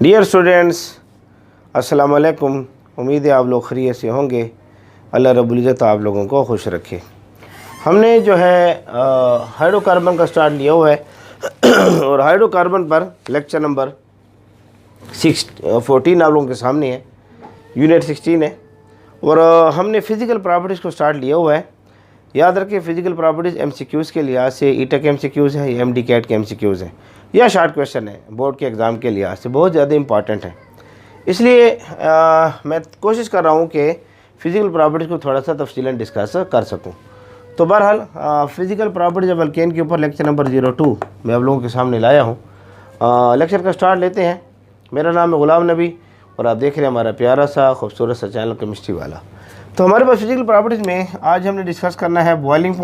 Dear students, अस्सलाम वालेकुम। उम्मीद है आप लोग खैरियत से होंगे। अल्लाह रब्बुल इज़्ज़त आप लोगों को खुश रखे। हमने जो है हाइड्रोकार्बन का स्टार्ट लिया हुआ है और हाइड्रोकार्बन पर लेक्चर नंबर 14 आप लोगों के सामने है, यूनिट 16 है। और हमने फ़िज़िकल प्रॉपर्टीज़ को स्टार्ट लिया हुआ है। याद रखें, फ़िज़िकल प्रॉपर्टीज़ MCQs के लिहाज से ईटा के MCQs है या MD कैट के MCQs है या शॉर्ट क्वेश्चन है, बोर्ड के एग्ज़ाम के लिहाज से बहुत ज़्यादा इंपॉर्टेंट है। इसलिए मैं कोशिश कर रहा हूँ कि फ़िज़िकल प्रॉपर्टीज़ को थोड़ा सा तफसीलन डिस्कस कर सकूँ। तो बहरहाल फ़िज़िकल प्रॉपर्टीज़ ऑफ अल्केन के ऊपर लेक्चर नंबर 02 मैं आप लोगों के सामने लाया हूँ। लेक्चर का स्टार्ट लेते हैं। मेरा नाम है ग़ुलाम नबी और आप देख रहे हैं हमारा प्यारा सा खूबसूरत सा चैनल केमिस्ट्री वाला। तो हमारे पास फिजिकल प्रॉपर्टीज़ में आज हमने डिस्कस करना है boiling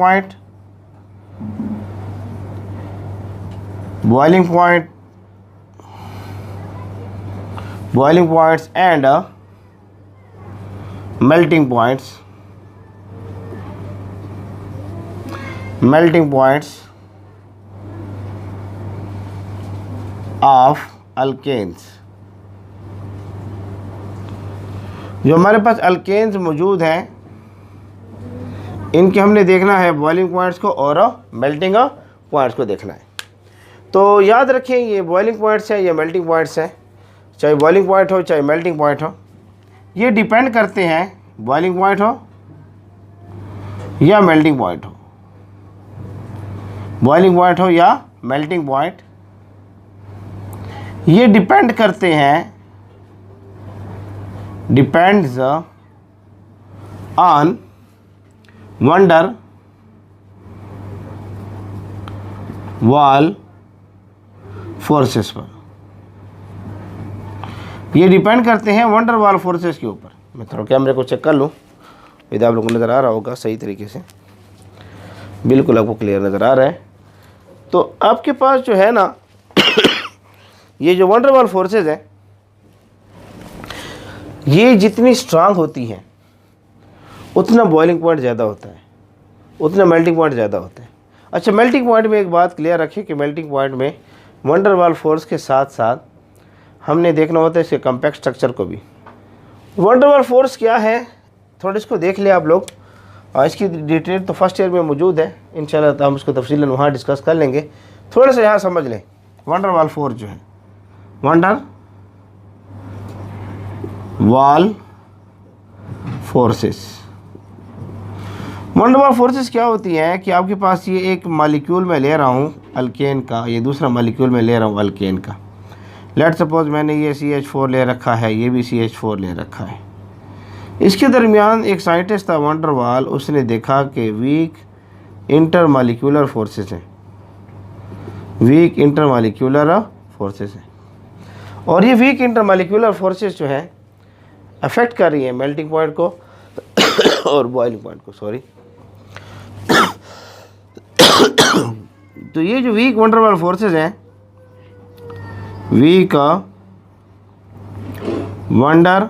points and melting points of alkanes. जो हमारे पास अल्केन्स मौजूद हैं इनके हमने देखना है बॉइलिंग पॉइंट्स को और मेल्टिंग पॉइंट्स को देखना है। तो याद रखें, ये बॉइलिंग पॉइंट्स है या मेल्टिंग पॉइंट्स है, चाहे बॉइलिंग पॉइंट हो चाहे मेल्टिंग पॉइंट हो, ये डिपेंड करते हैं बॉइलिंग पॉइंट हो या मेल्टिंग पॉइंट हो। बॉइलिंग पॉइंट हो या मेल्टिंग पॉइंट, ये डिपेंड करते हैं, depends on wonder Waals forces पर। ये डिपेंड करते हैं वंडर वाल फोर्सेस के ऊपर। मैं थोड़ा कैमरे को चेक कर लूँ, यदि आप लोगों को नज़र आ रहा होगा सही तरीके से, बिल्कुल आपको क्लियर नज़र आ रहा है। तो आपके पास जो है ना ये जो वंडर वाल फोर्सेस हैं, ये जितनी स्ट्रांग होती हैं उतना बॉइलिंग पॉइंट ज़्यादा होता है, उतना मेल्टिंग पॉइंट ज़्यादा होता है। अच्छा, मेल्टिंग पॉइंट में एक बात क्लियर रखिए कि मेल्टिंग पॉइंट में वंडर वाल फोर्स के साथ साथ हमने देखना होता है इसके कॉम्पैक्ट स्ट्रक्चर को भी। वंडर वाल फोर्स क्या है, थोड़ा इसको देख लिया आप लोग। इसकी डिटेल तो फर्स्ट ईयर में मौजूद है, इंशाल्लाह तो हम उसको तफसीलन वहाँ डिस्कस कर लेंगे। थोड़ा सा यहाँ समझ लें, वंडर वाल फोर्स जो है, wonder Waals forces. Wonder Waals forces क्या होती हैं कि आपके पास ये एक मॉलिक्यूल में ले रहा हूँ अल्केन का, ये दूसरा मॉलिक्यूल में ले रहा हूँ अल्केन का। लेट सपोज मैंने ये CH4 ले रखा है, ये भी CH4 ले रखा है। इसके दरमियान एक साइंटिस्ट था वंडर वाल, उसने देखा कि वीक इंटरमॉलिक्यूलर फोर्सेस हैं, वीक इंटरमॉलिक्यूलर फोर्सेस हैं। और ये वीक इंटरमॉलिक्यूलर फोर्सेस जो हैं अफेक्ट कर रही है मेल्टिंग पॉइंट को और बॉइलिंग पॉइंट को, सॉरी। तो ये जो वीक वंडर वाल फोर्सेस हैं, वीक वंडर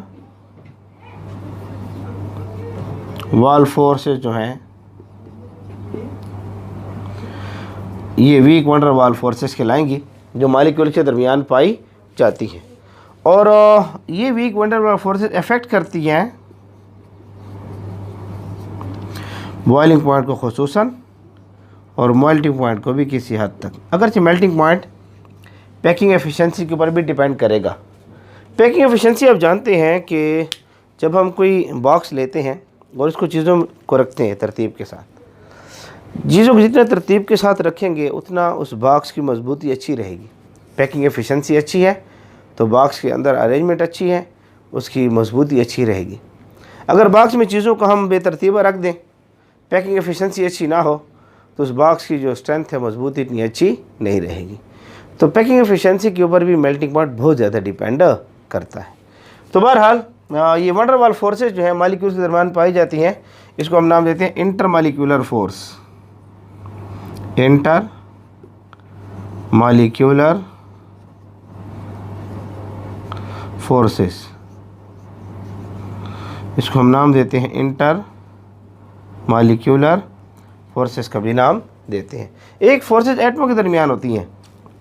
वाल फोर्सेस जो हैं, ये वीक वंडर वाल फोर्सेस कहलाएंगी जो मॉलिक्यूल के दरमियान पाई जाती है। और ये weak van der Waals forces affect करती हैं बॉइलिंग पॉइंट को खुसूसन और मेल्टिंग पॉइंट को भी किसी हद तक। अगरचे मेल्टिंग पॉइंट पैकिंग एफिशिएंसी के ऊपर भी डिपेंड करेगा। पैकिंग एफिशिएंसी आप जानते हैं कि जब हम कोई बॉक्स लेते हैं और इसको चीज़ों को रखते हैं तरतीब के साथ, चीज़ों को जितना तरतीब के साथ रखेंगे उतना उस बॉक्स की मजबूती अच्छी रहेगी। पैकिंग एफिशिएंसी अच्छी है तो बॉक्स के अंदर अरेंजमेंट अच्छी है, उसकी मजबूती अच्छी रहेगी। अगर बॉक्स में चीज़ों को हम बेतरतीबा रख दें, पैकिंग एफिशिएंसी अच्छी ना हो, तो उस बॉक्स की जो स्ट्रेंथ है, मजबूती इतनी अच्छी नहीं रहेगी। तो पैकिंग एफिशिएंसी के ऊपर भी मेल्टिंग पॉइंट बहुत ज़्यादा डिपेंड करता है। तो बहरहाल ये वंडर वाल फोर्सेस जो है मॉलिक्यूल्स के दरमियान पाई जाती हैं, इसको हम नाम देते हैं inter molecular force, inter molecular forces. इसको हम नाम देते हैं इंटर मॉलिक्यूलर फोर्सेस का भी नाम देते हैं। एक फोर्सेस एटमों के दरमियान होती हैं,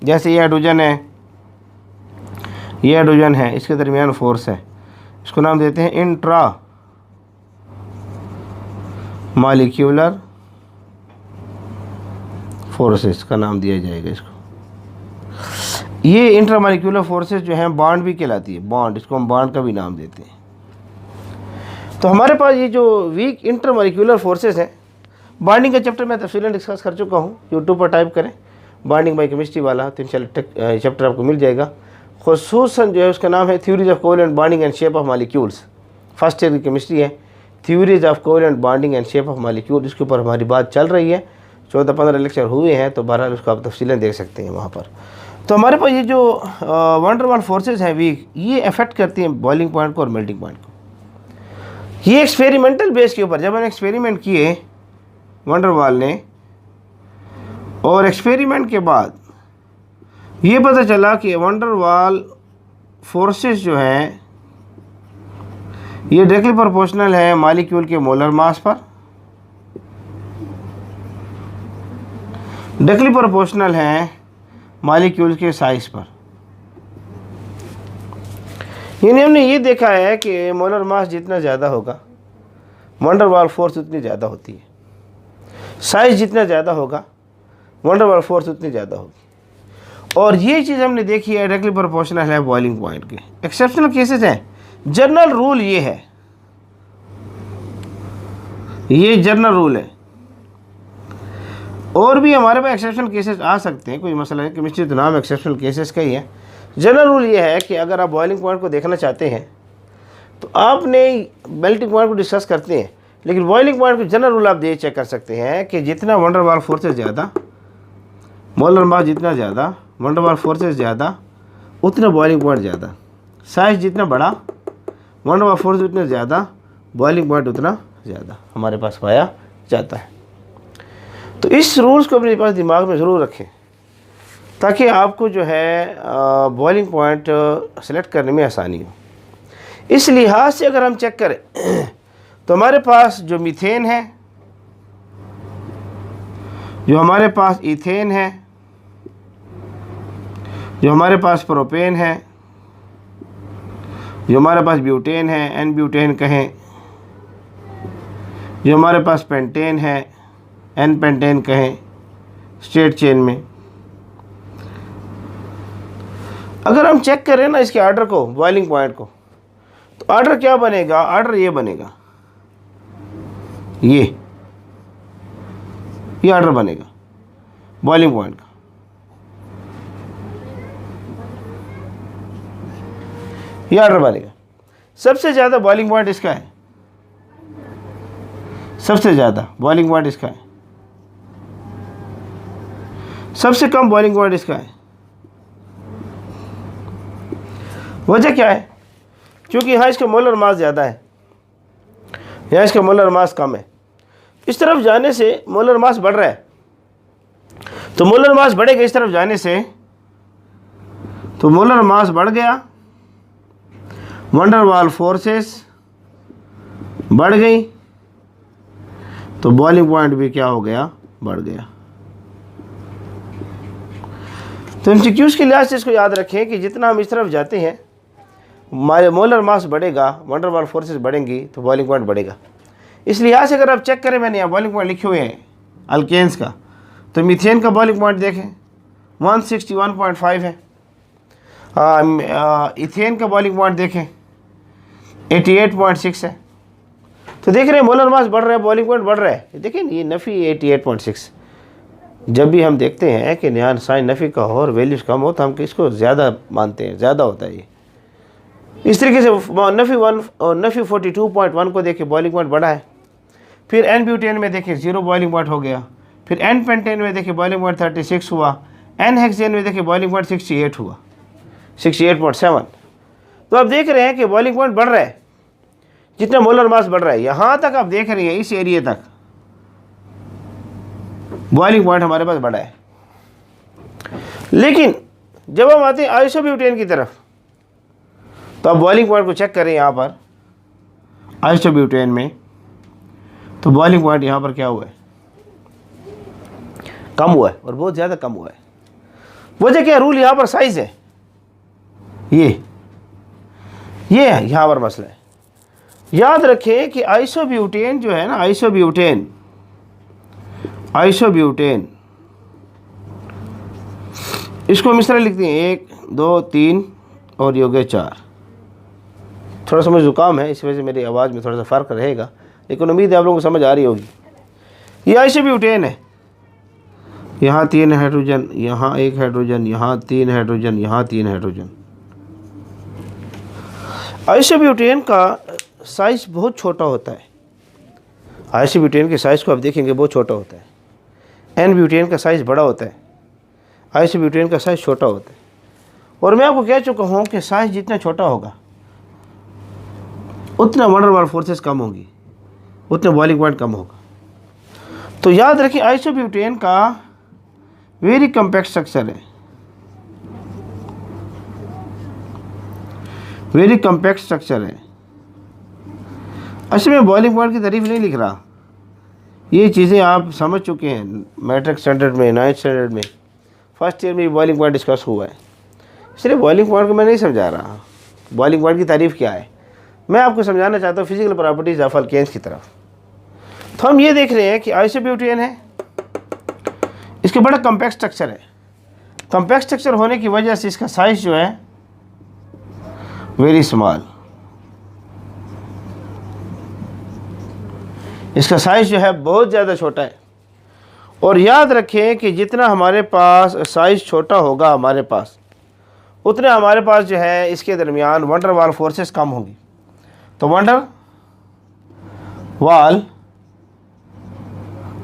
जैसे ये हाइड्रोजन है, ये हाइड्रोजन है, इसके दरमियान फोर्स है, इसको नाम देते हैं इंट्रा मॉलिक्यूलर फोर्सेस का नाम दिया जाएगा इसको। ये इंट्रा मॉलिक्यूलर फोर्सेस जो हैं बॉन्ड भी कहलाती है, बॉन्ड, इसको हम बॉन्ड का भी नाम देते हैं। तो हमारे पास ये जो वीक इंटर मॉलिक्यूलर फोर्सेस हैं, बॉन्डिंग का चैप्टर मैं तफसीलन डिस्कस कर चुका हूँ, यूट्यूब पर टाइप करें बॉन्डिंग बाय केमिस्ट्री वाला, तो इंशाल्लाह चैप्टर आपको मिल जाएगा। खुसूसन जो है उसका नाम है theories of covalent bonding and shape of molecules, first year की केमिस्ट्री है, theories of covalent bonding and shape of molecule, इसके ऊपर हमारी बात चल रही है, 14-15 लेक्चर हुए हैं, तो बहरहाल उसको आप तफसीलन देख सकते हैं वहाँ पर। तो हमारे पास ये जो वैन डर वाल फोर्सेज हैं वीक, ये अफेक्ट करती हैं बॉइलिंग पॉइंट को और मेल्टिंग पॉइंट को। ये एक्सपेरिमेंटल बेस के ऊपर जब मैंने एक्सपेरिमेंट किए वैन डर वाल ने, और एक्सपेरिमेंट के बाद ये पता चला कि वैन डर वाल फोर्सेस जो हैं ये डायरेक्टली प्रोपोर्शनल है मॉलिक्यूल के मोलर मास पर, डायरेक्टली प्रोपोर्शनल है मॉलिक्यूल के साइज पर। यानी हमने ये देखा है कि मोलर मास जितना ज़्यादा होगा वैन डर वाल फोर्स उतनी ज़्यादा होती है, साइज जितना ज़्यादा होगा वैन डर वाल फोर्स उतनी ज़्यादा होगी। और ये चीज़ हमने देखी है डायरेक्टली प्रोपोर्शनल है बॉइलिंग पॉइंट के। एक्सेप्शनल केसेस हैं, जनरल रूल ये है, ये जनरल रूल है, और भी हमारे पास एक्सेप्शनल केसेस आ सकते हैं, कोई मसला नहीं, केमिस्ट्री तो नाम एक्सेप्शनल केसेस का ही है। जनरल रूल ये है कि अगर आप बॉइलिंग पॉइंट को देखना चाहते हैं तो आपने मेल्टिंग पॉइंट को डिस्कस करते हैं, लेकिन बॉइलिंग पॉइंट को जनरल रूल आप ये चेक कर सकते हैं कि जितना वैन डर वाल फोर्सेस ज़्यादा, मोलर मास जितना ज़्यादा, वैन डर वाल फोर्सेस ज़्यादा, उतना बॉइलिंग पॉइंट ज़्यादा, साइज जितना बड़ा, वैन डर वाल फोर्स उतना ज़्यादा, बॉइलिंग पॉइंट उतना ज़्यादा हमारे पास पाया जाता है। तो इस रूल्स को अपने पास दिमाग में ज़रूर रखें ताकि आपको जो है बॉइलिंग पॉइंट सेलेक्ट करने में आसानी हो। इस लिहाज से अगर हम चेक करें तो हमारे पास जो मीथेन है, जो हमारे पास इथेन है, जो हमारे पास प्रोपेन है, जो हमारे पास ब्यूटेन है, एन ब्यूटेन कहें, जो हमारे पास पेंटेन है, एन पेंटेन कहें, स्ट्रेट चेन में, अगर हम चेक करें ना इसके आर्डर को, बॉइलिंग पॉइंट को, तो आर्डर क्या बनेगा? आर्डर ये बनेगा, ये आर्डर बनेगा बॉइलिंग पॉइंट का। ये आर्डर बनेगा। सबसे ज़्यादा बॉइलिंग पॉइंट इसका है, सबसे ज़्यादा बॉइलिंग पॉइंट इसका है, सबसे कम बॉइलिंग पॉइंट इसका है। वजह क्या है? क्योंकि यहाँ इसका मोलर मास ज़्यादा है, यहाँ इसका मोलर मास कम है। इस तरफ जाने से मोलर मास बढ़ रहा है, तो मोलर मास बढ़ेगा इस तरफ जाने से, तो मोलर मास बढ़ गया, वैन डर वाल फोर्सेस बढ़ गई, तो बॉइलिंग पॉइंट भी क्या हो गया? बढ़ गया। तो एमसीक्यूज़ के लिहाज से इसको याद रखें कि जितना हम इस तरफ जाते हैं मोलर मास बढ़ेगा, वैन डर वाल फोर्सेस बढ़ेंगी, तो बॉइलिंग पॉइंट बढ़ेगा। इस लिहाज से अगर आप चेक करें, मैंने यहाँ बॉइलिंग पॉइंट लिखे हुए हैं अल्केन्स का, तो मीथेन का बॉइलिंग पॉइंट देखें 161.5 है, इथेन का बॉइलिंग पॉइंट देखें 88.6 है। तो देख रहे हैं मोलर मास बढ़ रहा है, बॉइलिंग पॉइंट बढ़ रहा है। देखिए ये नफ़ी 88.6। जब भी हम देखते हैं कि यहाँ साइन नफ़ी का हो और वैल्यूज कम हो तो हम किसको ज़्यादा मानते हैं, ज़्यादा होता है ये। इस तरीके से नफ़ी 1 और नफ़ी 42.1 को देखें, बॉइलिंग पॉइंट बढ़ा है। फिर एन ब्यूटेन में देखें 0 बॉइलिंग पॉइंट हो गया। फिर एन पेंटेन में देखें बॉइलिंग पॉइंट 36 हुआ। एन हेक्सेन में देखें बॉइलिंग पॉइंट 68 हुआ, 68.7। तो आप देख रहे हैं कि बॉइलिंग पॉइंट बढ़ रहा है जितना मोलर मास बढ़ रहा है। यहाँ तक आप देख रहे हैं, इस एरिया तक बॉइलिंग पॉइंट हमारे पास बढ़ा है। लेकिन जब हम आते हैं आइसोब्यूटेन की तरफ, तो आप बॉइलिंग पॉइंट को चेक करें यहाँ पर आइसोब्यूटेन में, तो बॉइलिंग पॉइंट यहाँ पर क्या हुआ है? कम हुआ है, और बहुत ज़्यादा कम हुआ है। वजह क्या? रूल यहाँ पर साइज है, ये ये है यहाँ पर मसला है। याद रखें कि आइसोब्यूटेन जो है ना, आइसोब्यूटेन इसको हम इस तरह लिखते हैं 1 2 3 और ये हो गए 4। थोड़ा सा मुझे ज़ुकाम है, इस वजह से मेरी आवाज़ में थोड़ा सा फ़र्क रहेगा, लेकिन उम्मीद है आप लोगों को समझ आ रही होगी। ये आइसोब्यूटेन है, यहाँ 3 हाइड्रोजन, यहाँ 1 हाइड्रोजन, यहाँ 3 हाइड्रोजन, यहाँ 3 हाइड्रोजन। आइसोब्यूटेन का साइज़ बहुत छोटा होता है। आइसोब्यूटेन के साइज़ को आप देखेंगे बहुत छोटा होता है। एन ब्यूटेन का साइज़ बड़ा होता है, आइसोब्यूटेन का साइज़ छोटा होता है। और मैं आपको कह चुका हूँ कि साइज़ जितना छोटा होगा उतना वंडर वाल फोर्सेस कम होंगी, उतना बॉइलिंग पॉइंट कम होगा। तो याद रखिए आइसोब्यूटेन का वेरी कम्पैक्ट स्ट्रक्चर है, वेरी कम्पैक्ट स्ट्रक्चर है। अच्छा मैं बॉइलिंग पॉइंट की तारीफ नहीं लिख रहा, ये चीज़ें आप समझ चुके हैं मैट्रिक स्टैंडर्ड में, 9th स्टैंडर्ड में, फर्स्ट ईयर में बॉइलिंग पॉइंट डिस्कस हुआ है, इसलिए बॉइलिंग पॉइंट को मैं नहीं समझा रहा। बॉइलिंग पॉइंट की तारीफ क्या है मैं आपको समझाना चाहता हूँ, फिजिकल प्रॉपर्टीज ऑफ अल्केन्स की तरफ। तो हम ये देख रहे हैं कि आइसोब्यूटेन है, इसके बड़ा कम्पैक्ट स्ट्रक्चर है। कम्पैक्ट स्ट्रक्चर होने की वजह से इसका साइज जो है वेरी स्मॉल, इसका साइज जो है बहुत ज़्यादा छोटा है। और याद रखें कि जितना हमारे पास साइज छोटा होगा हमारे पास, उतने हमारे पास जो है इसके दरमियान वंडर वाल फोर्सेस कम होंगी। तो वंडर वाल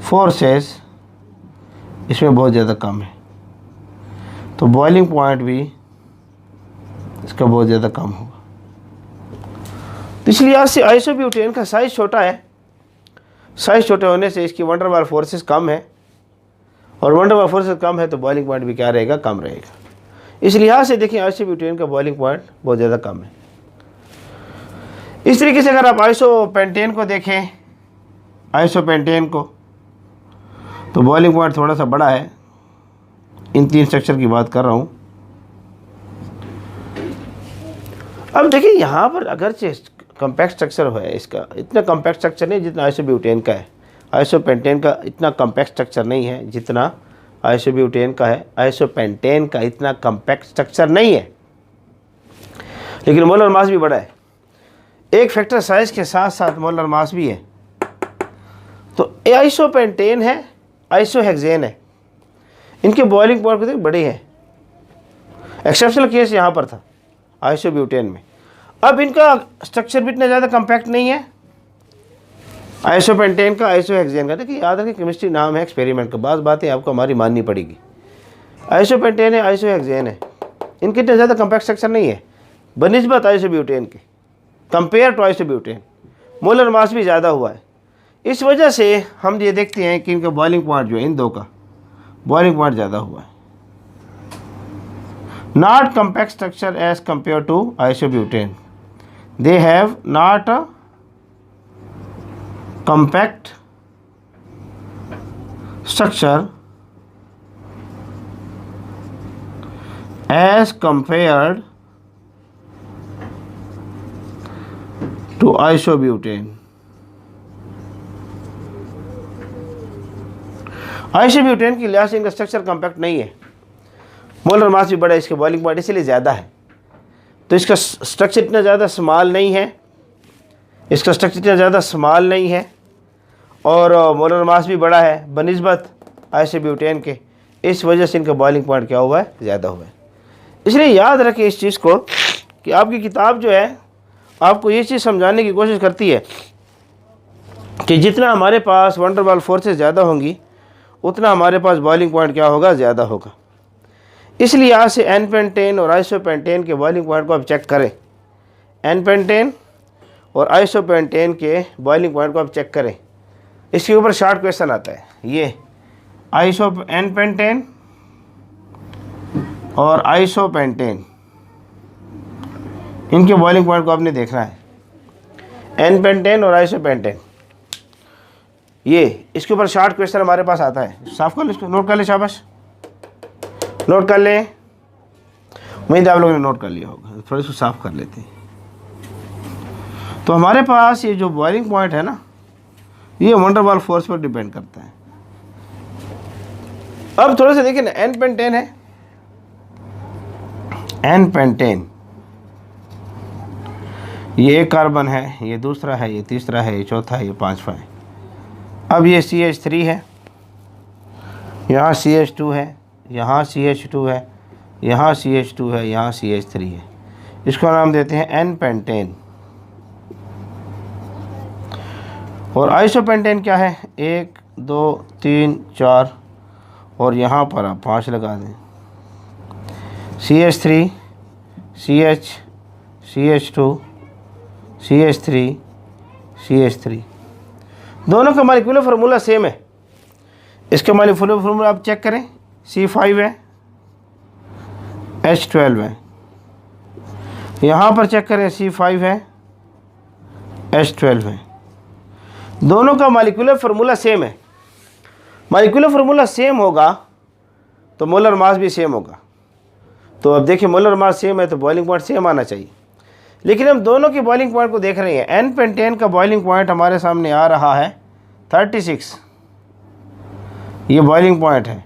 फोर्सेस इसमें बहुत ज़्यादा कम है, तो बॉइलिंग पॉइंट भी इसका बहुत ज़्यादा कम होगा। तो इसलिए आज से आइसोब्यूटेन का साइज़ छोटा है, साइज़ छोटे होने से इसकी वंडर वाल फोर्सेस कम है, और वंडर वाल फोर्सेस कम है तो बॉइलिंग पॉइंट भी क्या रहेगा, कम रहेगा। इस लिहाज से देखिए आइसोब्यूटेन का बॉइलिंग पॉइंट बहुत ज़्यादा कम है। इस तरीके से अगर आप आइसोपेंटेन को देखें, आइसोपेंटेन को, तो बॉइलिंग पॉइंट थोड़ा सा बड़ा है। इन 3 स्ट्रक्चर की बात कर रहा हूँ। अब देखिए यहाँ पर अगरचे कम्पैक्ट स्ट्रक्चर है, इसका इतना कम्पैक्ट स्ट्रक्चर नहीं जितना आइसोब्यूटेन का है। आइसोपेंटेन का इतना कम्पैक्ट स्ट्रक्चर नहीं है जितना आइसोब्यूटेन का है। आइसोपेंटेन का इतना कम्पैक्ट स्ट्रक्चर नहीं है, लेकिन मोलर मास भी बड़ा है। एक फैक्टर साइज के साथ साथ मोलर मास भी है। तो आइसोपेंटेन है, आइसोहेक्सेन है, इनके बॉइलिंग पॉइंट तो बड़े हैं। एक्सेप्शनल केस यहाँ पर था आइसोब्यूटेन में। अब इनका स्ट्रक्चर भी इतना ज़्यादा कम्पैक्ट नहीं है आइसोपेंटेन का, आइसोहेक्सेन का। देखिए याद रखिए केमिस्ट्री नाम है एक्सपेरिमेंट का, बात बातें आपको हमारी माननी पड़ेगी। आइसोपेंटेन है, आइसोहेक्सेन है, इनके इतना ज़्यादा कम्पैक्ट स्ट्रक्चर नहीं है बनिस्बत आइसोब्यूटेन के। Compare to isobutane molar mass भी ज़्यादा हुआ है। इस वजह से हम ये देखते हैं कि इनका बॉइलिंग पॉइंट जो है, इन दो का बॉइलिंग पॉइंट ज़्यादा हुआ है। Not compact structure as compare to isobutane, they have not a compact structure as compared to isobutane. Isobutane की लिहाज से इनका स्ट्रक्चर कम्पैक्ट नहीं है, मोलर मास भी बड़ा है, इसके बॉइलिंग पॉइंट इसलिए ज़्यादा है। तो इसका स्ट्रक्चर इतना ज़्यादा स्मॉल नहीं है, इसका स्ट्रक्चर इतना ज़्यादा स्मॉल नहीं है, और मोलर मास भी बड़ा है बनिस्बत आइसोब्यूटेन के। इस वजह से इनका बॉइलिंग पॉइंट क्या हुआ है, ज़्यादा हुआ है। इसलिए याद रखें इस चीज़ को कि आपकी किताब जो है आपको ये चीज़ समझाने की कोशिश करती है कि जितना हमारे पास वंडर वाल फोर्सेस ज़्यादा होंगी उतना हमारे पास बॉइलिंग पॉइंट क्या होगा, ज़्यादा होगा। इसलिए यहाँ से एन पेंटेन और आइसोपेंटेन के बॉइलिंग पॉइंट को आप चेक करें। एन पेंटेन और आइसोपेंटेन के बॉइलिंग पॉइंट को आप चेक करें। इसके ऊपर शॉर्ट क्वेश्चन आता है, ये एन पेंटेन और आइसोपेंटेन, इनके बॉइलिंग पॉइंट को आपने देखना है। एन पेंटेन और आइसोपेंटेन, ये इसके ऊपर शॉर्ट क्वेश्चन हमारे पास आता है। साफ कर लो इसको, नोट कर ले, शाबाश नोट कर ले। उम्मीद आप लोगों ने नोट कर लिया होगा। थोड़ा इसको साफ कर लेते हैं। तो हमारे पास ये जो बॉइलिंग पॉइंट है ना, ये वंडर वाल फोर्स पर डिपेंड करता है। अब थोड़ा सा देखिए ना, एन पेंटेन है, एन पेंटेन, ये एक कार्बन है, ये दूसरा है, ये तीसरा है, ये चौथा है, ये पांचवा है। अब ये CH3 है, यहाँ CH2 है, यहाँ CH2 है, यहाँ CH2 है, यहाँ CH3 है। इसको नाम देते हैं एन पेंटेन। और आइसोपेंटेन क्या है? 1 2 3 4 और यहाँ पर आप 5 लगा दें। CH3 CH CH2 CH3 CH3, दोनों का मॉलिक्यूलर फार्मूला सेम है। इसका मॉलिक्यूलर फार्मूला आप चेक करें, C5 है, H12 है। यहाँ पर चेक करें, C5 है, H12 है। दोनों का मॉलिक्यूलर फार्मूला सेम है। मॉलिक्यूलर फार्मूला सेम होगा तो मोलर मास भी सेम होगा। तो अब देखिए, मोलर मास सेम है तो बॉइलिंग पॉइंट सेम आना चाहिए। लेकिन हम दोनों के बॉइलिंग पॉइंट को देख रहे हैं। एन पेंटेन का बॉइलिंग पॉइंट हमारे सामने आ रहा है 36, ये बॉइलिंग पॉइंट है।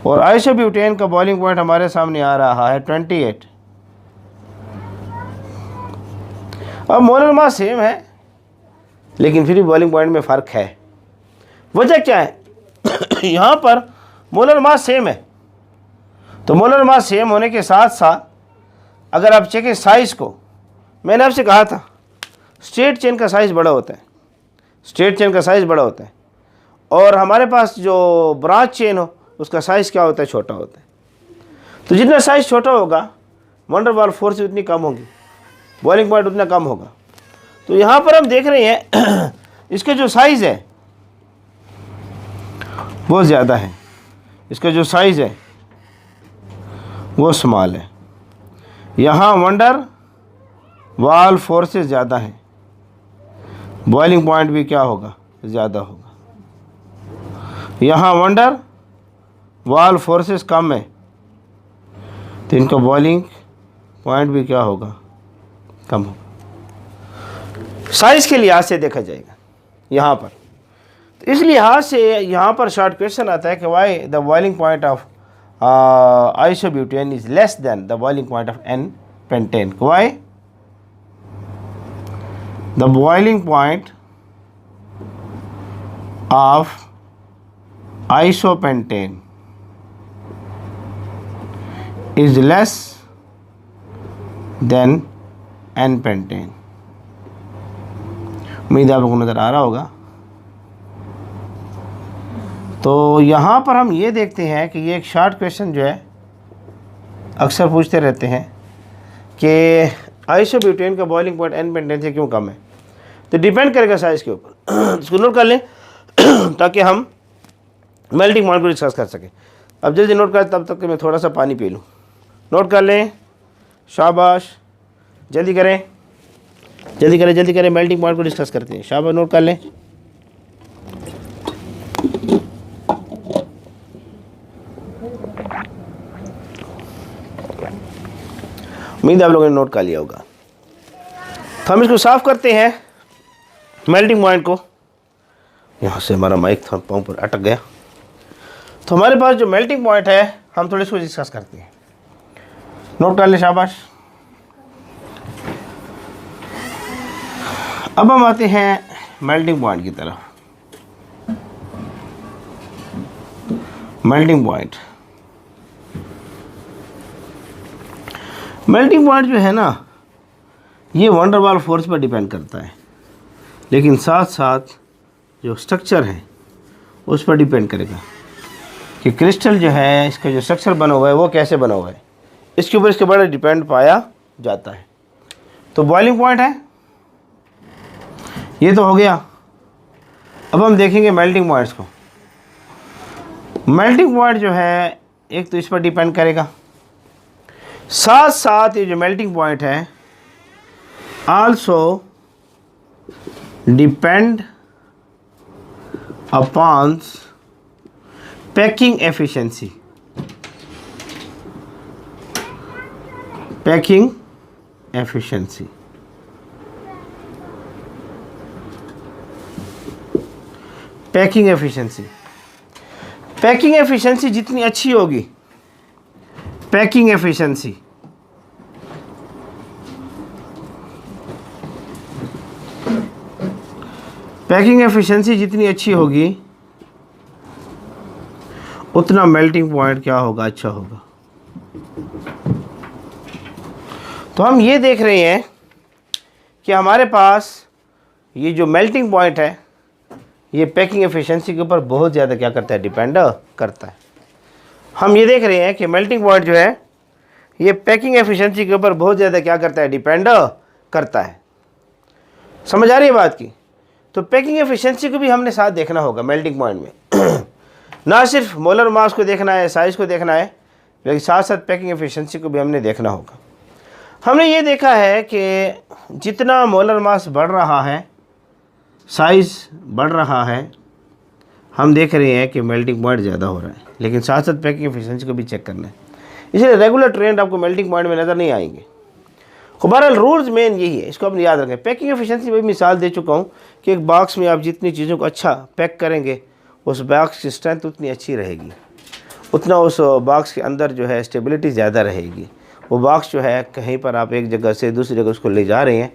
और आइसोब्यूटेन का बॉइलिंग पॉइंट हमारे सामने आ रहा है 28। अब मोलर मास सेम है, लेकिन फिर भी बॉइलिंग पॉइंट में फ़र्क है। वजह क्या है? यहाँ पर मोलर मास सेम है, तो मोलर मास सेम होने के साथ साथ अगर आप चेकें साइज़ को, मैंने आपसे कहा था स्ट्रेट चेन का साइज़ बड़ा होता है, स्ट्रेट चेन का साइज़ बड़ा होता है, और हमारे पास जो ब्रांच चेन हो उसका साइज़ क्या होता है? छोटा होता है। तो जितना साइज़ छोटा होगा, वंडर वाल फोर्स उतनी कम होगी, बॉइलिंग पॉइंट उतना कम होगा। तो यहाँ पर हम देख रहे हैं इसका जो साइज़ है वो ज़्यादा है, इसका जो साइज़ है वो स्मॉल है। यहाँ वंडर वाल फोर्सेस ज़्यादा हैं, बॉइलिंग पॉइंट भी क्या होगा? ज़्यादा होगा। यहाँ वंडर वाल फोर्सेस कम है, तो इनका बॉइलिंग पॉइंट भी क्या होगा? कम होगा। साइज़ के लिहाज से देखा जाएगा यहाँ पर। तो इस लिहाज से यहाँ पर शॉर्ट क्वेश्चन आता है कि why the boiling point of isobutane is less than the boiling point of N-pentane. Why? The boiling point of isopentane is less than N-pentane. उम्मीद आप लोगों को नज़र आ रहा होगा। तो यहाँ पर हम ये देखते हैं कि ये एक शॉर्ट क्वेश्चन जो है अक्सर पूछते रहते हैं कि आइसोब्यूटेन का बॉइलिंग पॉइंट एन पेंटेन से क्यों कम है। तो डिपेंड करेगा साइज़ के ऊपर। इसको नोट कर लें ताकि हम मेल्टिंग पॉइंट को डिस्कस कर सकें। अब जल्दी नोट करें, तब तक कि मैं थोड़ा सा पानी पी लूँ। नोट कर लें, शाबाश, जल्दी करें, जल्दी करें, जल्दी करें। मेल्टिंग पॉइंट को डिस्कस करते हैं। शाबाश, नोट कर लें। उम्मीद आप लोगों ने नोट कर लिया होगा। तो हम इसको साफ़ करते हैं मेल्टिंग पॉइंट को। यहाँ से हमारा माइक था पाँव पर अटक गया। तो हमारे पास जो मेल्टिंग पॉइंट है, हम थोड़े इसको डिस्कस करते हैं। नोट कर लें, शाबाश। अब हम आते हैं मेल्टिंग पॉइंट की तरफ। मेल्टिंग पॉइंट, मेल्टिंग पॉइंट जो है ना, ये वंडर वाल फोर्स पर डिपेंड करता है, लेकिन साथ साथ जो स्ट्रक्चर है उस पर डिपेंड करेगा कि क्रिस्टल जो है, इसका जो स्ट्रक्चर बना हुआ है वो कैसे बना हुआ है, इसके ऊपर इसके बड़ा डिपेंड पाया जाता है। तो बॉइलिंग पॉइंट है, ये तो हो गया। अब हम देखेंगे मेल्टिंग पॉइंट्स को। मेल्टिंग पॉइंट जो है, एक तो इस पर डिपेंड करेगा, साथ साथ ये जो मेल्टिंग पॉइंट है also depend upon packing efficiency. Packing efficiency packing efficiency, packing efficiency जितनी अच्छी होगी, पैकिंग एफिशिएंसी पैकिंग एफिशिएंसी जितनी अच्छी होगी उतना मेल्टिंग पॉइंट क्या होगा, अच्छा होगा। तो हम ये देख रहे हैं कि हमारे पास ये जो मेल्टिंग पॉइंट है ये पैकिंग एफिशिएंसी के ऊपर बहुत ज़्यादा क्या करता है, डिपेंड करता है। हम ये देख रहे हैं कि मेल्टिंग पॉइंट जो है ये पैकिंग एफिशिएंसी के ऊपर बहुत ज़्यादा क्या करता है, डिपेंड करता है। समझ आ रही है बात की? तो पैकिंग एफिशिएंसी को भी हमने साथ देखना होगा मेल्टिंग पॉइंट में ना सिर्फ मोलर मास को देखना है, साइज़ को देखना है, लेकिन साथ साथ पैकिंग एफिशिएंसी को भी हमने देखना होगा। हमने ये देखा है कि जितना मोलर मास बढ़ रहा है, साइज़ बढ़ रहा है, हम देख रहे हैं कि मेल्टिंग पॉइंट ज़्यादा हो रहा है, लेकिन साथ साथ पैकिंग एफिशिएंसी को भी चेक करना है। इसलिए रेगुलर ट्रेंड आपको मेल्टिंग पॉइंट में नज़र नहीं आएंगे। बहरहाल रूल्स मेन यही है, इसको अपने याद रखें। पैकिंग एफिशिएंसी में मिसाल दे चुका हूँ कि एक बॉक्स में आप जितनी चीज़ों को अच्छा पैक करेंगे उस बॉक्स की स्ट्रेंथ उतनी अच्छी रहेगी, उतना उस बॉक्स के अंदर जो है स्टेबिलिटी ज़्यादा रहेगी। वो बॉक्स जो है कहीं पर आप एक जगह से दूसरी जगह उसको ले जा रहे हैं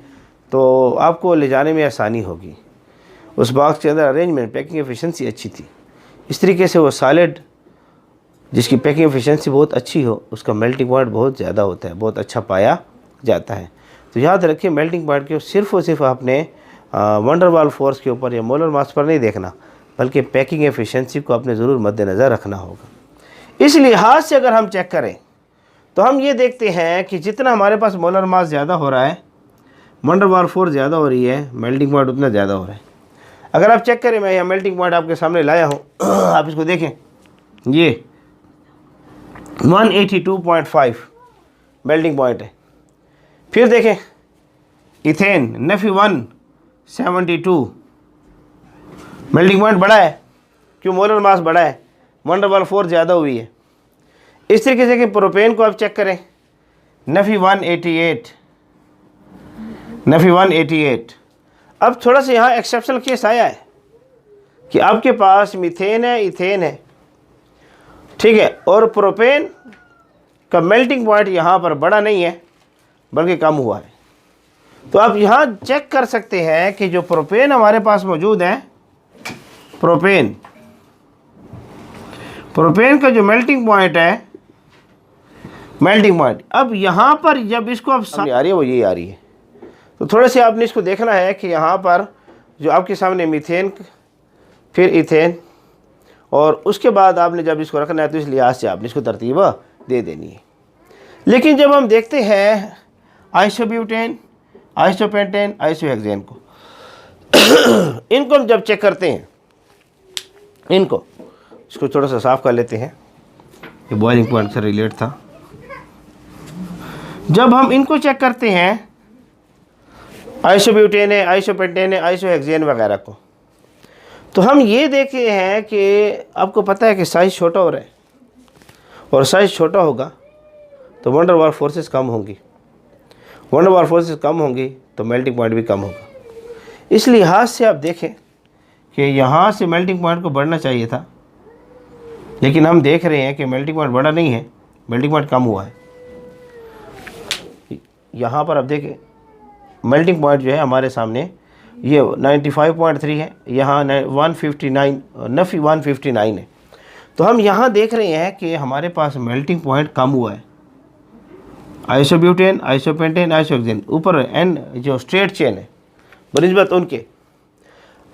तो आपको ले जाने में आसानी होगी। उस बॉक्स के अंदर अरेंजमेंट, पैकिंग एफिशिएंसी अच्छी थी। इस तरीके से वो सॉलिड जिसकी पैकिंग एफिशिएंसी बहुत अच्छी हो उसका मेल्टिंग पॉइंट बहुत ज़्यादा होता है, बहुत अच्छा पाया जाता है। तो याद रखिए मेल्टिंग पॉइंट को सिर्फ और सिर्फ आपने वंडर वाल फोर्स के ऊपर या मोलर मास पर नहीं देखना, बल्कि पैकिंग एफिशिएंसी को आपने ज़रूर मद्देनज़र रखना होगा। इस लिहाज से अगर हम चेक करें तो हम ये देखते हैं कि जितना हमारे पास मोलर मास ज़्यादा हो रहा है, वंडर वाल फोर्स ज़्यादा हो रही है, मेल्टिंग पॉइंट उतना ज़्यादा हो रहा है। अगर आप चेक करें, मैं यहाँ मेल्टिंग पॉइंट आपके सामने लाया हूँ आप इसको देखें, ये 182.5 मेल्टिंग पॉइंट है। फिर देखें इथेन नेफी 172 मेल्टिंग पॉइंट बड़ा है, क्यों? मोलर मास बड़ा है, वंडर वाल फोर्स ज़्यादा हुई है। इस तरीके से कि प्रोपेन को आप चेक करें, नेफी 188। अब थोड़ा सा यहाँ एक्सेप्शनल केस आया है कि आपके पास मीथेन है, इथेन है, ठीक है, और प्रोपेन का मेल्टिंग पॉइंट यहाँ पर बड़ा नहीं है बल्कि कम हुआ है। तो आप यहाँ चेक कर सकते हैं कि जो प्रोपेन हमारे पास मौजूद है, प्रोपेन का जो मेल्टिंग पॉइंट है, मेल्टिंग पॉइंट अब यहाँ पर जब इसको आप सामने आ रही है वो ये आ रही है, तो थोड़े से आपने इसको देखना है कि यहाँ पर जो आपके सामने मीथेन, फिर इथेन, और उसके बाद आपने जब इसको रखना है तो इस लिहाज से आपने इसको तरतीब दे देनी है। लेकिन जब हम देखते हैं आइसोब्यूटेन, आइसोपेंटेन, आइसोहेक्सेन को इनको हम जब चेक करते हैं, इनको इसको थोड़ा सा साफ कर लेते हैं, ये बॉइलिंग पॉइंट से रिलेट था। जब हम इनको चेक करते हैं, आइसोब्यूटेन है, आइसोपेंटेन है, आइसोहेक्सेन वगैरह को, तो हम ये देखते हैं कि आपको पता है कि साइज़ छोटा हो रहा है, और साइज़ छोटा होगा तो वंडर वाल फोर्सेस कम होंगी, वंडर वाल फोर्सेस कम होंगी तो मेल्टिंग पॉइंट भी कम होगा। इस लिहाज से आप देखें कि यहाँ से मेल्टिंग पॉइंट को बढ़ना चाहिए था, लेकिन हम देख रहे हैं कि मेल्टिंग पॉइंट बढ़ा नहीं है, मेल्टिंग पॉइंट कम हुआ है। यहाँ पर आप देखें मेल्टिंग पॉइंट जो है हमारे सामने ये 95.3 है, यहाँ 159, नफी 159 है। तो हम यहाँ देख रहे हैं कि हमारे पास मेल्टिंग पॉइंट कम हुआ है। आइसोब्यूटेन, आइसोपेंटेन, आइसोहेक्सेन, ऊपर एन जो स्ट्रेट चेन है बनिस्बत उनके।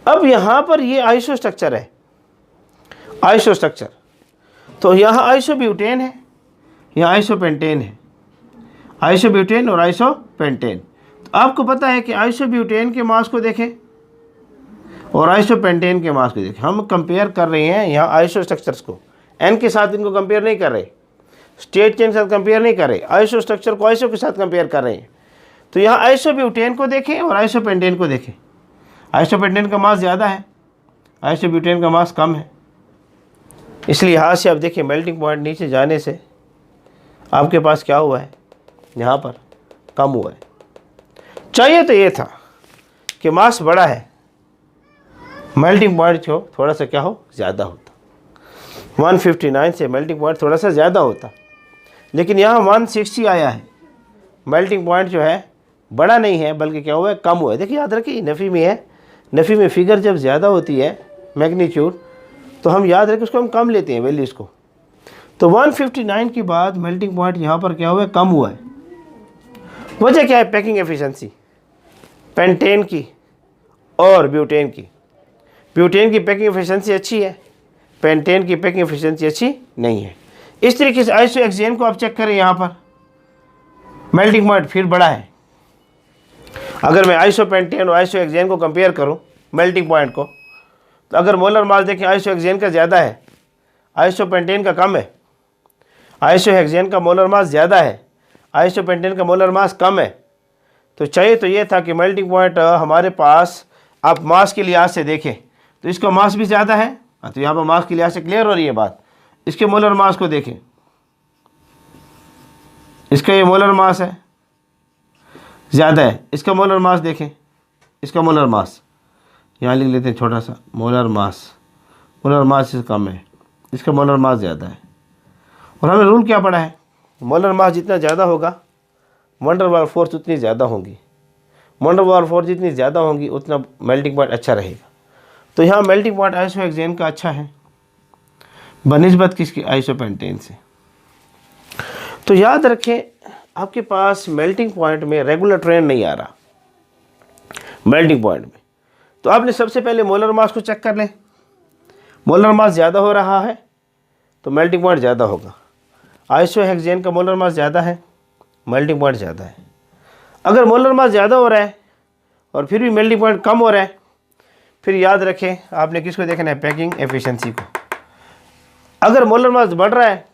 अब यहाँ पर ये आइसो स्ट्रक्चर है, आइसो स्ट्रक्चर, तो यहाँ आइसोब्यूटेन है, यहाँ आइसोपेंटेन है, आइसोब्यूटेन और आइसोपेंटेन। तो आपको पता है कि आइसोब्यूटेन के मास को देखें और आइसोपेंटेन के मास को देखें। हम कंपेयर कर रहे हैं यहाँ आइसो स्ट्रक्चर्स को, एन के साथ इनको कंपेयर नहीं कर रहे, स्ट्रेट चेन के साथ कंपेयर नहीं कर रहे, आइसो स्ट्रक्चर को आइसो के साथ कंपेयर कर रहे हैं। तो यहाँ आइसोब्यूटेन को देखें और आइसोपेंटेन को देखें। आइसोपेंटेन का मास ज़्यादा है, आइसोब्यूटेन का मास कम है। इसलिए यहाँ से आप देखिए मेल्टिंग पॉइंट नीचे जाने से आपके पास क्या हुआ है, यहाँ पर कम हुआ है। चाहिए तो ये था कि मास बड़ा है मेल्टिंग पॉइंट जो थोड़ा सा क्या हो, ज़्यादा होता। 159 से मेल्टिंग पॉइंट थोड़ा सा ज़्यादा होता, लेकिन यहाँ 160 आया है। मेल्टिंग पॉइंट जो है बड़ा नहीं है, बल्कि क्या हुआ है, कम हुआ है। देखिए याद रखिए, नफ़ी में है, नफ़ी में फिगर जब ज़्यादा होती है मैग्नीट्यूड, तो हम याद रखें उसको हम कम लेते हैं वैल्यूज़ को। तो 159 के बाद मेल्टिंग पॉइंट यहाँ पर क्या हुआ है, कम हुआ है। वजह क्या है, पैकिंग एफिशिएंसी पेंटेन की और ब्यूटेन की। ब्यूटेन की पैकिंग एफिशिएंसी अच्छी है, पेंटेन की पैकिंग एफिशिएंसी अच्छी नहीं है। इस तरीके से आइसोहेक्सेन को आप चेक करें, यहाँ पर मेल्टिंग पॉइंट फिर बड़ा है। अगर मैं आइसोपेंटेन और आइसोहेक्सेन को कंपेयर करूं मेल्टिंग पॉइंट को, तो अगर मोलर मास देखें आइसोहेक्सेन का ज़्यादा है, आइसोपेंटेन का कम है। आइसोहेक्सेन का मोलर मास ज़्यादा है, आइसोपेंटेन का मोलर मास कम है। तो चाहिए तो ये था कि मेल्टिंग पॉइंट हमारे पास, आप मास के लिहाज से देखें तो इसका मास भी ज़्यादा है। तो यहाँ पर मास के लिहाज से क्लियर हो रही है बात। इसके मोलर मास को देखें, इसका ये मोलर मास है, ज़्यादा है। इसका मोलर मास देखें, इसका मोलर मास यहाँ लिख लेते हैं छोटा सा, मोलर मास से कम है, इसका मोलर मास ज़्यादा है। और हमें रूल क्या पड़ा है, मोलर मास जितना ज़्यादा होगा वन डर वाल फोर्स उतनी ज़्यादा होगी। वन डर वाल फोर्स जितनी ज़्यादा होगी उतना मेल्टिंग पॉइंट अच्छा रहेगा। तो यहाँ मेल्टिंग पॉइंट आइसोहेक्सेन का अच्छा है बनिस्बत किसकी, आइसोपेंटेन से। तो याद रखें, आपके पास मेल्टिंग पॉइंट में रेगुलर ट्रेंड नहीं आ रहा मेल्टिंग पॉइंट में, तो आपने सबसे पहले मोलर मास को चेक कर लें। मोलर मास ज़्यादा हो रहा है तो मेल्टिंग पॉइंट ज़्यादा होगा। आइसोहेक्सेन का मोलर मास ज़्यादा है, मेल्टिंग पॉइंट ज़्यादा है। अगर मोलर मास ज़्यादा हो रहा है और फिर भी मेल्टिंग पॉइंट कम हो रहा है, फिर याद रखें आपने किसको देखना है, पैकिंग एफिशिएंसी को। अगर मोलर मास बढ़ रहा है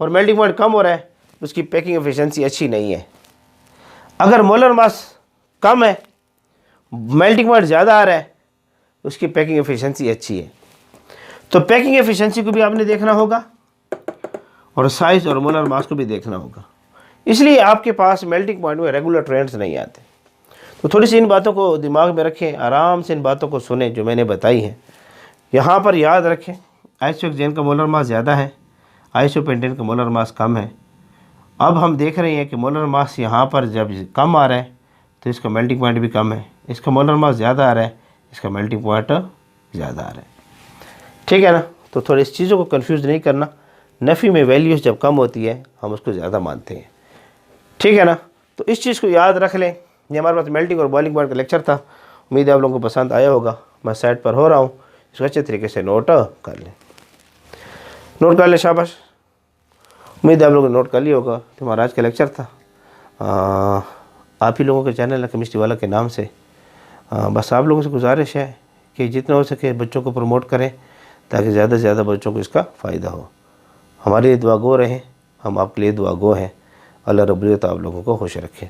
और मेल्टिंग पॉइंट कम हो रहा है, उसकी पैकिंग एफिशिएंसी अच्छी नहीं है। अगर मोलर मास कम है, मेल्टिंग पॉइंट ज़्यादा आ रहा है, उसकी पैकिंग एफिशिएंसी अच्छी है। तो पैकिंग एफिशिएंसी को भी आपने देखना होगा और साइज और मोलर मास को भी देखना होगा। इसलिए आपके पास मेल्टिंग पॉइंट में रेगुलर ट्रेंड्स नहीं आते। तो थोड़ी सी इन बातों को दिमाग में रखें, आराम से इन बातों को सुने जो मैंने बताई हैं। यहाँ पर याद रखें, आइसोहेक्सेन का मोलर मास ज़्यादा है, आइसोपेंटेन का मोलर मास कम है। अब हम देख रहे हैं कि मोलर मास यहाँ पर जब कम आ रहा है तो इसका मेल्टिंग पॉइंट भी कम है, इसका मोलर मास ज़्यादा आ रहा है, इसका मेल्टिंग पॉइंट ज़्यादा आ रहा है। ठीक है ना। तो थोड़ी इस चीज़ों को कंफ्यूज नहीं करना। नफ़ी में वैल्यूज़ जब कम होती है हम उसको ज़्यादा मानते हैं, ठीक है ना। तो इस चीज़ को याद रख लें। ये हमारे पास मेल्टिंग और बॉइलिंग पॉइंट का लेक्चर था। उम्मीद है आप लोगों को पसंद आया होगा। मैं साइड पर हो रहा हूँ, इसको अच्छे तरीके से नोट कर लें, नोट कर लें, शाबाश। उम्मीद है आप लोगों ने नोट कर लिया होगा। तो हमारा आज का लेक्चर था आप ही लोगों के चैनल केमिस्ट्री वाला के नाम से। बस आप लोगों से गुजारिश है कि जितना हो सके बच्चों को प्रमोट करें ताकि ज़्यादा से ज़्यादा बच्चों को इसका फ़ायदा हो। हमारे लिए दुआ गो रहें, हम आपके लिए दुआ गो हैं। अल्लाह रब्बुल इज़्ज़त आप लोगों को खुश रखें।